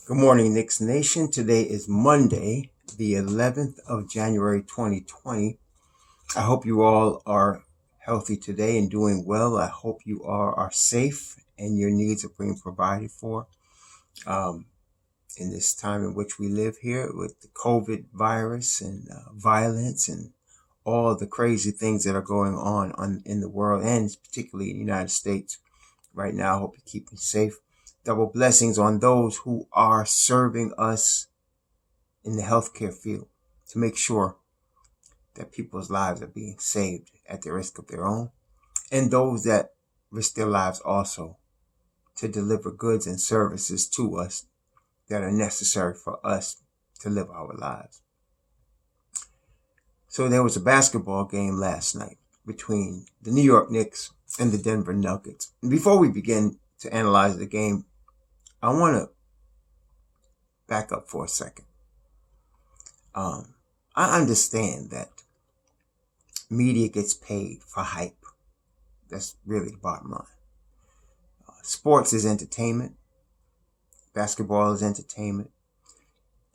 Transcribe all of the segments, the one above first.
Good morning, Knicks Nation. Today is Monday, the 11th of January, 2020. I hope you all are healthy today and doing well. I hope you all are safe and your needs are being provided for um, in this time in which we live here with the COVID virus and violence and all the crazy things that are going on in the world and particularly in the United States right now. I hope you keep me safe. Double blessings on those who are serving us in the healthcare field to make sure that people's lives are being saved at the risk of their own, and those that risk their lives also to deliver goods and services to us that are necessary for us to live our lives. So there was a basketball game last night between the New York Knicks and the Denver Nuggets. And before we begin to analyze the game, I want to back up for a second. I understand that media gets paid for hype. That's really the bottom line. Sports is entertainment. Basketball is entertainment.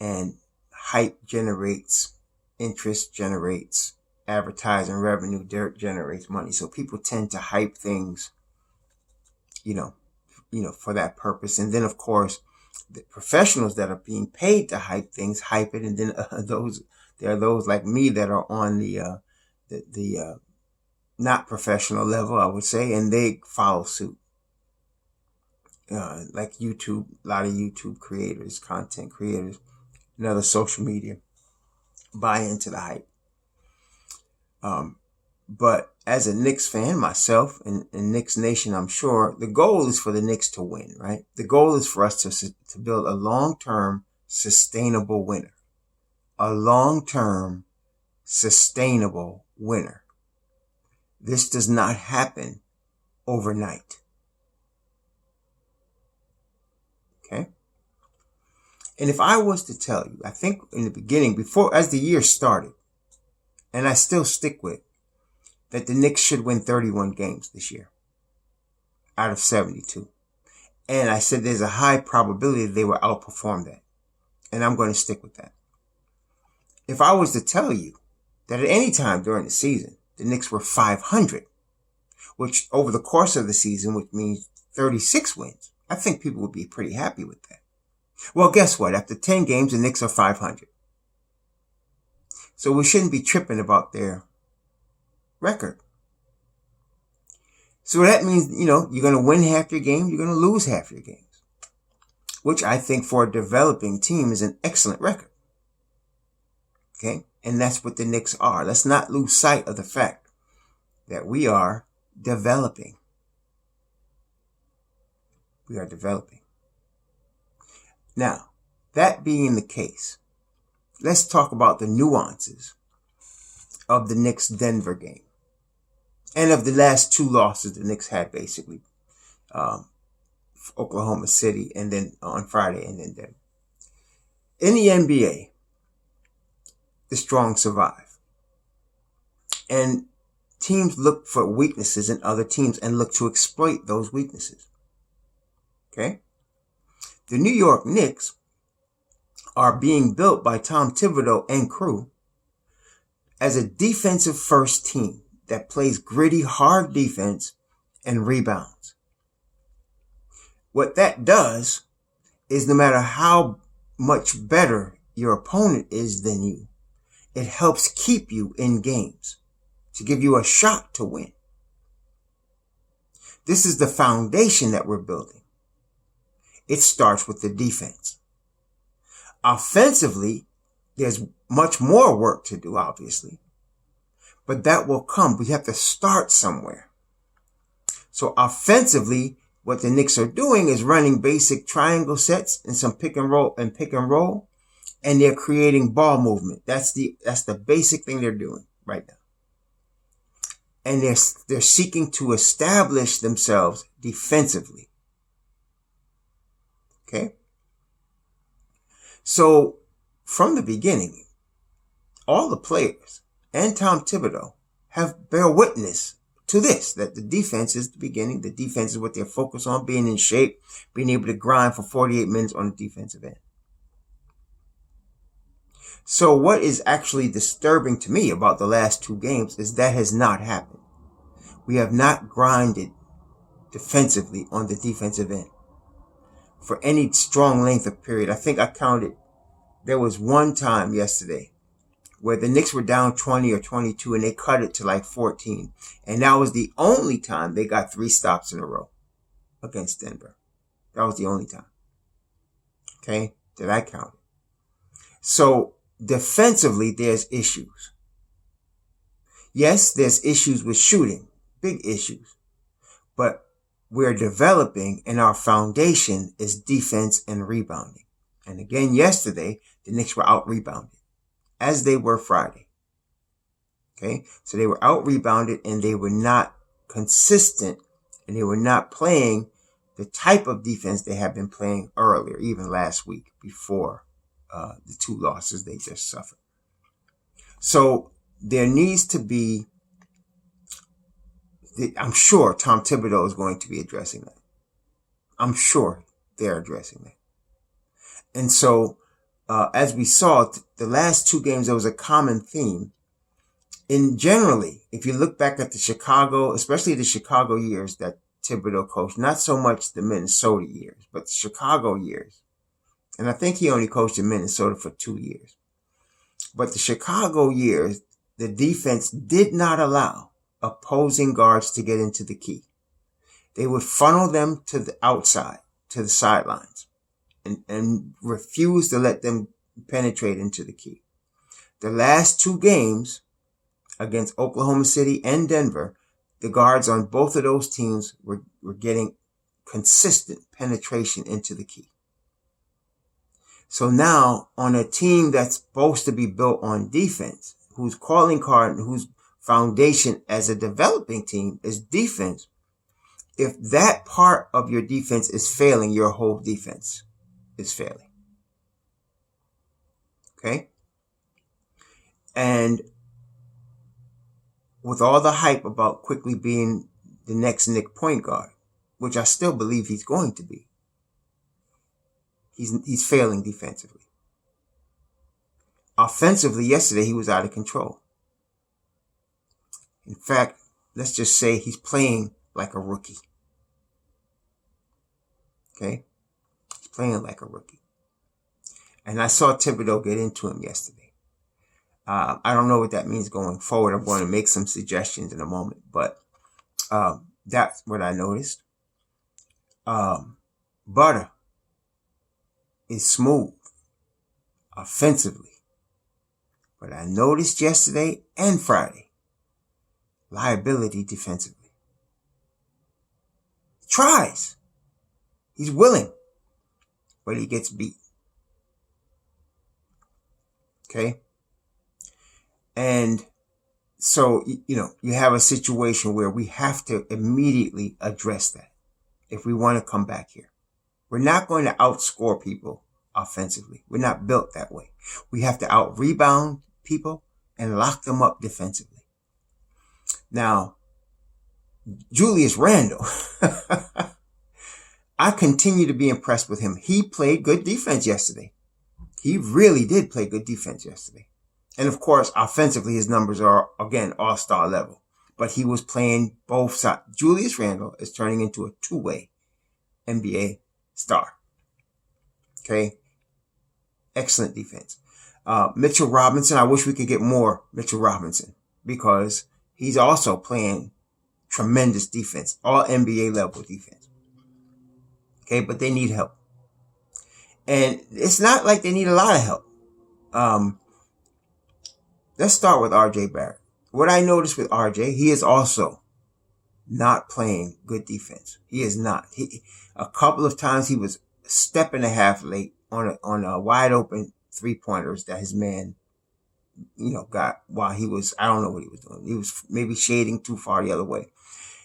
And hype generates interest, generates advertising revenue, generates money. So people tend to hype things, for that purpose. And then, of course, the professionals that are being paid to hype things hype it, and then there are those like me that are on the not professional level, I would say, and they follow suit. Like YouTube, a lot of YouTube creators, content creators, and other social media buy into the hype. But as a Knicks fan myself and Knicks Nation, I'm sure the goal is for the Knicks to win, right? The goal is for us to build a long-term sustainable winner. A long-term sustainable winner. This does not happen overnight. Okay? And if I was to tell you, I think in the beginning, as the year started, and I still stick with, that the Knicks should win 31 games this year out of 72. And I said there's a high probability they will outperform that. And I'm going to stick with that. If I was to tell you that at any time during the season, the Knicks were 500, which over the course of the season, which means 36 wins, I think people would be pretty happy with that. Well, guess what? After 10 games, the Knicks are 500. So we shouldn't be tripping about their record. So that means, you're going to win half your games, you're going to lose half your games, which I think for a developing team is an excellent record. Okay? And that's what the Knicks are. Let's not lose sight of the fact that we are developing. We are developing. Now, that being the case, let's talk about the nuances of the Knicks-Denver game and of the last two losses the Knicks had, basically. Oklahoma City and then on Friday and then Denver. In the NBA, the strong survive. And teams look for weaknesses in other teams and look to exploit those weaknesses. Okay? The New York Knicks are being built by Tom Thibodeau and crew as a defensive first team that plays gritty, hard defense and rebounds. What that does is no matter how much better your opponent is than you, it helps keep you in games to give you a shot to win. This is the foundation that we're building. It starts with the defense. Offensively, there's much more work to do, obviously. But that will come. We have to start somewhere. So offensively, what the Knicks are doing is running basic triangle sets and some pick and roll, and they're creating ball movement. That's the basic thing they're doing right now. And they're seeking to establish themselves defensively. Okay? So from the beginning, all the players and Tom Thibodeau bear witness to this, that the defense is the beginning. The defense is what they're focused on, being in shape, being able to grind for 48 minutes on the defensive end. So what is actually disturbing to me about the last two games is that has not happened. We have not grinded defensively on the defensive end for any strong length of period. I think I counted, there was one time yesterday where the Knicks were down 20 or 22 and they cut it to like 14. And that was the only time they got 3 stops in a row against Denver. That was the only time. Okay? Did I count it? So defensively, there's issues. Yes, there's issues with shooting. Big issues. But we're developing, and our foundation is defense and rebounding. And again, yesterday, the Knicks were out-rebounded, as they were Friday. Okay? So they were out-rebounded, and they were not consistent, and they were not playing the type of defense they had been playing earlier, even last week, before the 2 losses they just suffered. So there needs to be, I'm sure Tom Thibodeau is going to be addressing that. I'm sure they're addressing that. And so, as we saw, the last 2 games, there was a common theme. And generally, if you look back at the Chicago, especially the Chicago years that Thibodeau coached, not so much the Minnesota years, but the Chicago years. And I think he only coached in Minnesota for 2 years. But the Chicago years, the defense did not allow opposing guards to get into the key. They would funnel them to the outside, to the sidelines, and refuse to let them penetrate into the key. The last 2 games against Oklahoma City and Denver, the guards on both of those teams were getting consistent penetration into the key. So now, on a team that's supposed to be built on defense, whose calling card and whose foundation as a developing team is defense, if that part of your defense is failing, your whole defense is failing. Okay? And with all the hype about quickly being the next Knick point guard, which I still believe he's going to be, he's failing defensively. Offensively, yesterday, he was out of control. In fact, let's just say he's playing like a rookie. Okay? He's playing like a rookie. And I saw Thibodeau get into him yesterday. I don't know what that means going forward. I'm going to make some suggestions in a moment. But that's what I noticed. Butter is smooth offensively. But I noticed yesterday and Friday, liability defensively. He tries. He's willing. But he gets beat. Okay? And so, you have a situation where we have to immediately address that if we want to come back here. We're not going to outscore people offensively. We're not built that way. We have to out-rebound people and lock them up defensively. Now, Julius Randle, I continue to be impressed with him. He played good defense yesterday. He really did play good defense yesterday. And of course, offensively, his numbers are, again, all-star level. But he was playing both sides. Julius Randle is turning into a 2-way NBA star. Okay? Excellent defense. Mitchell Robinson, I wish we could get more Mitchell Robinson because he's also playing tremendous defense, all NBA level defense. Okay, but they need help. And it's not like they need a lot of help. Let's start with RJ Barrett. What I noticed with RJ, he is also not playing good defense. He is not. A couple of times he was a step and a half late on a wide open 3-pointers that his man, got while he was, I don't know what he was doing. He was maybe shading too far the other way.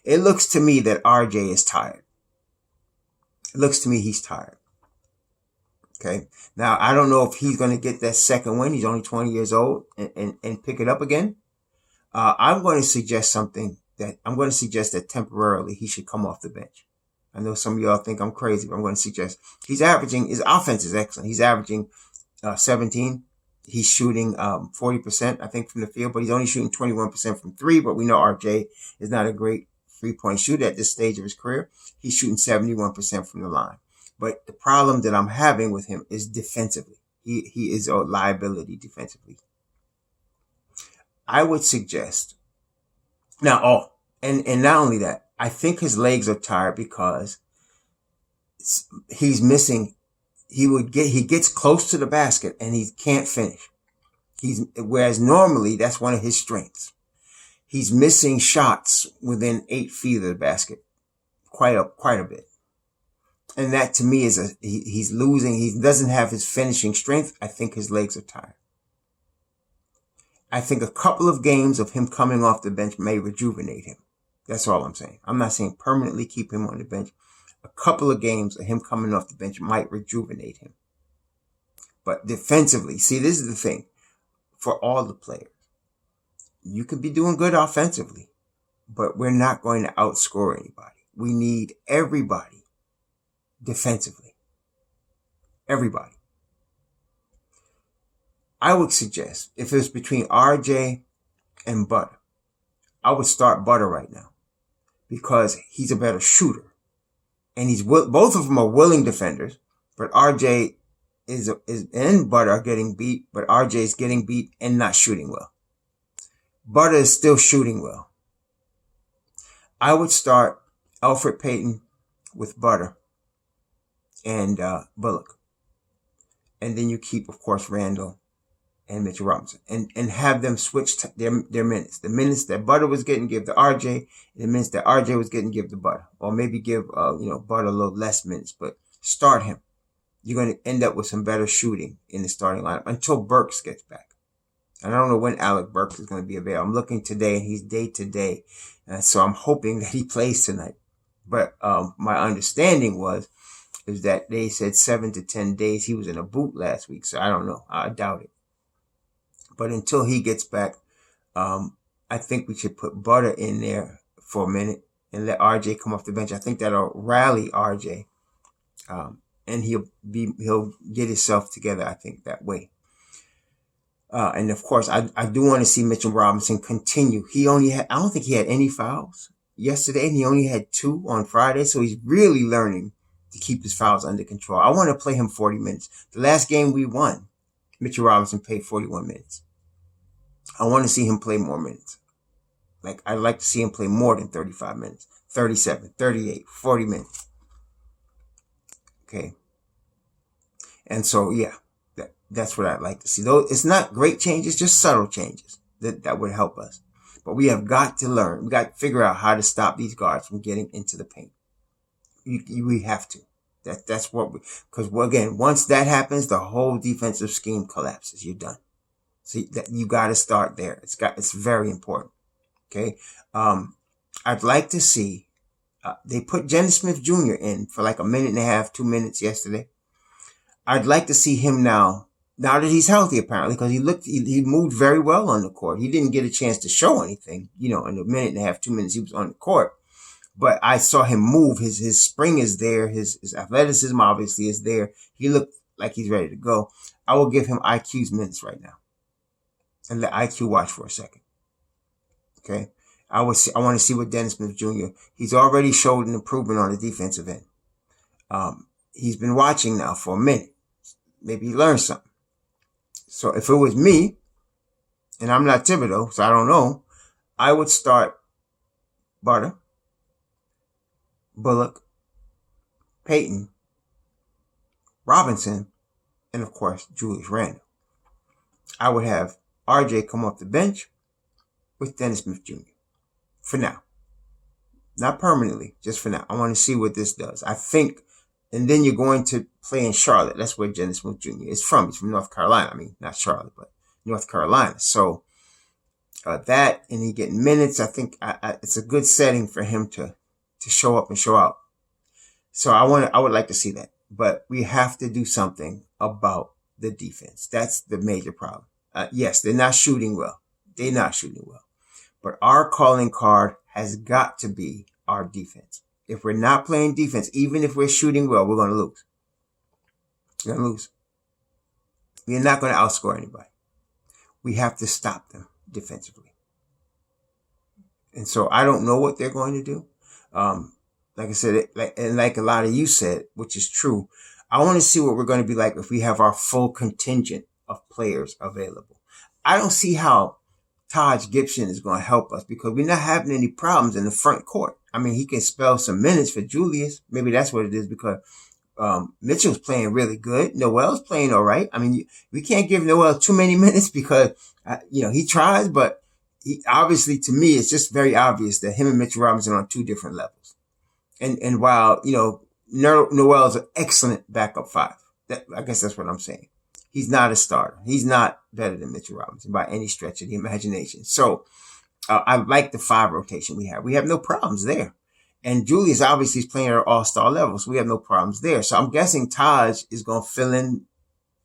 It looks to me that RJ is tired. It looks to me he's tired. Okay. Now, I don't know if he's going to get that second win. He's only 20 years old and pick it up again. I'm going to suggest something that I'm going to suggest that temporarily he should come off the bench. I know some of y'all think I'm crazy, but I'm going to suggest his offense is excellent. He's averaging 17. He's shooting 40%, I think, from the field, but he's only shooting 21% from three. But we know RJ is not a great three-point shooter at this stage of his career. He's shooting 71% from the line. But the problem that I'm having with him is defensively. He is a liability defensively. I would suggest now, and not only that, I think his legs are tired because he's missing. He gets close to the basket and he can't finish. Whereas normally that's one of his strengths. He's missing shots within 8 feet of the basket quite a bit. And that to me is he's losing. He doesn't have his finishing strength. I think his legs are tired. I think a couple of games of him coming off the bench may rejuvenate him. That's all I'm saying. I'm not saying permanently keep him on the bench. A couple of games of him coming off the bench might rejuvenate him. But defensively, see, this is the thing for all the players. You could be doing good offensively, but we're not going to outscore anybody. We need everybody defensively. Everybody. I would suggest if it's between RJ and Butter, I would start Butter right now because he's a better shooter. And both of them are willing defenders, but RJ and Butter are getting beat, but RJ is getting beat and not shooting well. Butter is still shooting well. I would start Elfrid Payton with Butter and Bullock. And then you keep, of course, Randall and Mitchell Robinson. And have them switch their minutes. The minutes that Butter was getting, give to RJ. And the minutes that RJ was getting, give to Butter. Or maybe give Butter a little less minutes, but start him. You're going to end up with some better shooting in the starting lineup until Burks gets back. And I don't know when Alec Burks is going to be available. I'm looking today, and he's day to day. So I'm hoping that he plays tonight. But my understanding is that they said 7 to 10 days. He was in a boot last week, so I don't know. I doubt it. But until he gets back, I think we should put Butter in there for a minute and let RJ come off the bench. I think that'll rally RJ, and he'll get himself together. I think that way. And of course, I do want to see Mitchell Robinson continue. I don't think he had any fouls yesterday, and he only had 2 on Friday. So he's really learning to keep his fouls under control. I want to play him 40 minutes. The last game we won, Mitchell Robinson played 41 minutes. I want to see him play more minutes. I'd like to see him play more than 35 minutes, 37, 38, 40 minutes. Okay. And so, yeah, that's what I'd like to see. Though it's not great changes, just subtle changes that would help us. But we have got to learn. We got to figure out how to stop these guards from getting into the paint. We have to. That's what because again, once that happens, the whole defensive scheme collapses. You're done. So you got to start there. It's very important. Okay. I'd like to see, they put Dennis Smith Jr. in for like a minute and a half, 2 minutes yesterday. I'd like to see him now that he's healthy apparently, because he moved very well on the court. He didn't get a chance to show anything, in a minute and a half, 2 minutes he was on the court. But I saw him move. His spring is there. His athleticism obviously is there. He looked like he's ready to go. I will give him IQ's minutes right now. And let IQ watch for a second. Okay? I want to see what Dennis Smith Jr. He's already showed an improvement on the defensive end. He's been watching now for a minute. Maybe he learned something. So if it was me, and I'm not Thibodeau, so I don't know, I would start Butter, Bullock, Payton, Robinson, and of course, Julius Randle. I would have RJ come off the bench with Dennis Smith Jr. for now. Not permanently, just for now. I want to see what this does. I think, and then you're going to play in Charlotte. That's where Dennis Smith Jr. is from. He's from North Carolina. I mean, not Charlotte, but North Carolina. So that, and he getting minutes, I think it's a good setting for him to show up and show out. So I would like to see that. But we have to do something about the defense. That's the major problem. Yes, they're not shooting well. But But our calling card has got to be our defense. If we're not playing defense, even if we're shooting well, we're going to lose. We're going to lose. We're not going to outscore anybody. We have to stop them defensively. And so I don't know what they're going to do. Like I said, like a lot of you said, which is true, I want to see what we're going to be like if we have our full contingent of players available. I don't see how Taj Gibson is going to help us because we're not having any problems in the front court. I mean, he can spell some minutes for Julius. Maybe that's what it is because Mitchell's playing really good. Noel's playing all right. I mean, we can't give Noel too many minutes because, he tries, but obviously to me, it's just very obvious that him and Mitchell Robinson are on two different levels. And while, Noel's an excellent backup five, I guess that's what I'm saying. He's not a starter. He's not better than Mitchell Robinson by any stretch of the imagination. So I like the five rotation we have. We have no problems there. And Julius obviously is playing at all-star level, so we have no problems there. So I'm guessing Taj is going to fill in,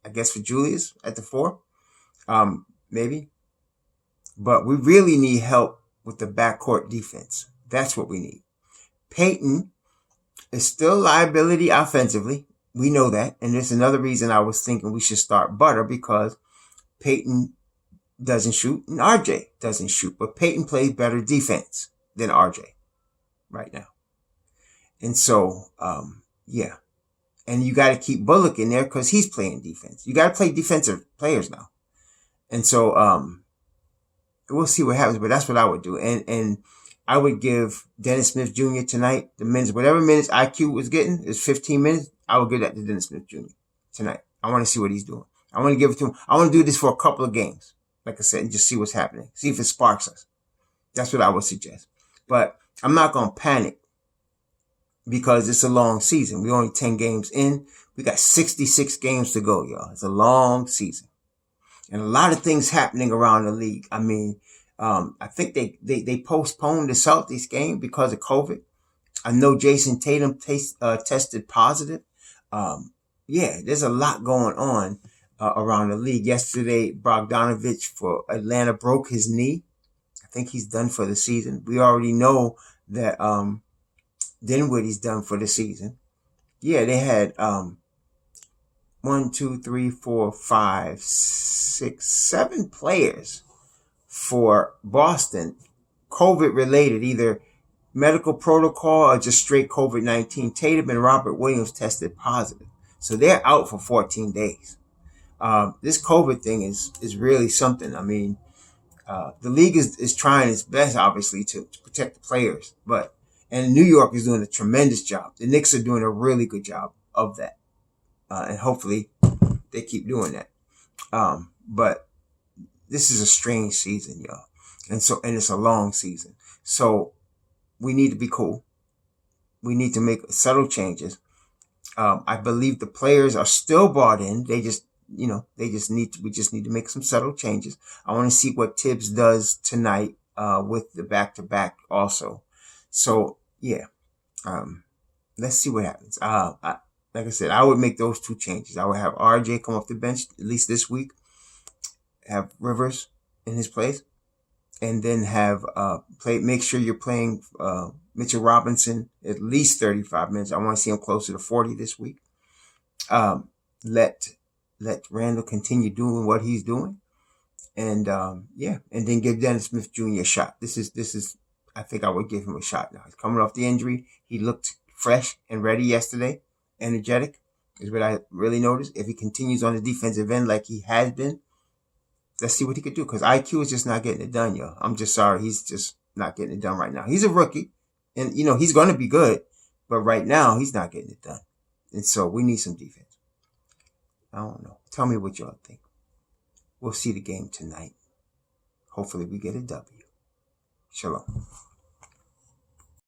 I guess, for Julius at the 4. Maybe. But we really need help with the backcourt defense. That's what we need. Peyton is still liability offensively. We know that. And there's another reason I was thinking we should start Butter because Peyton doesn't shoot and RJ doesn't shoot. But Peyton plays better defense than RJ right now. And so, yeah. And you got to keep Bullock in there because he's playing defense. You got to play defensive players now. And so, we'll see what happens, but that's what I would do. And I would give Dennis Smith Jr. tonight the minutes, whatever minutes IQ was getting is 15 minutes. I would give that to Dennis Smith Jr. tonight. I want to see what he's doing. I want to give it to him. I want to do this for a couple of games, like I said, and just see what's happening. See if it sparks us. That's what I would suggest. But I'm not going to panic because it's a long season. We're only 10 games in. We got 66 games to go, y'all. It's a long season. And a lot of things happening around the league. I mean, I think they postponed the Celtics game because of COVID. I know Jason Tatum tested positive. Yeah, there's a lot going on around the league. Yesterday, Bogdanovich for Atlanta broke his knee. I think he's done for the season. We already know that Dinwiddie's done for the season. Yeah, they had 1, 2, 3, 4, 5, 6, 7 players for Boston, COVID related, either medical protocol or just straight COVID-19. Tatum and Robert Williams tested positive. So they're out for 14 days. This COVID thing is really something. I mean, the league is trying its best, obviously, to protect the players. And New York is doing a tremendous job. The Knicks are doing a really good job of that. And hopefully they keep doing that. But this is a strange season, y'all. And it's a long season. So we need to be cool. We need to make subtle changes. I believe the players are still bought in. We just need to make some subtle changes. I want to see what Tibbs does tonight, with the back-to-back also. So yeah. Let's see what happens. Like I said, I would make those two changes. I would have RJ come off the bench at least this week, have Rivers in his place, and then have make sure you're playing Mitchell Robinson at least 35 minutes. I want to see him closer to 40 this week. Let Randall continue doing what he's doing, and and then give Dennis Smith Jr. a shot. This is I think I would give him a shot now. He's coming off the injury. He looked fresh and ready yesterday. Energetic is what I really noticed. If he continues on the defensive end like he has been, let's see what he could do. Because IQ is just not getting it done, yo. I'm just sorry. He's just not getting it done right now. He's a rookie. And, he's going to be good. But right now, he's not getting it done. And so we need some defense. I don't know. Tell me what y'all think. We'll see the game tonight. Hopefully we get a W. Shalom.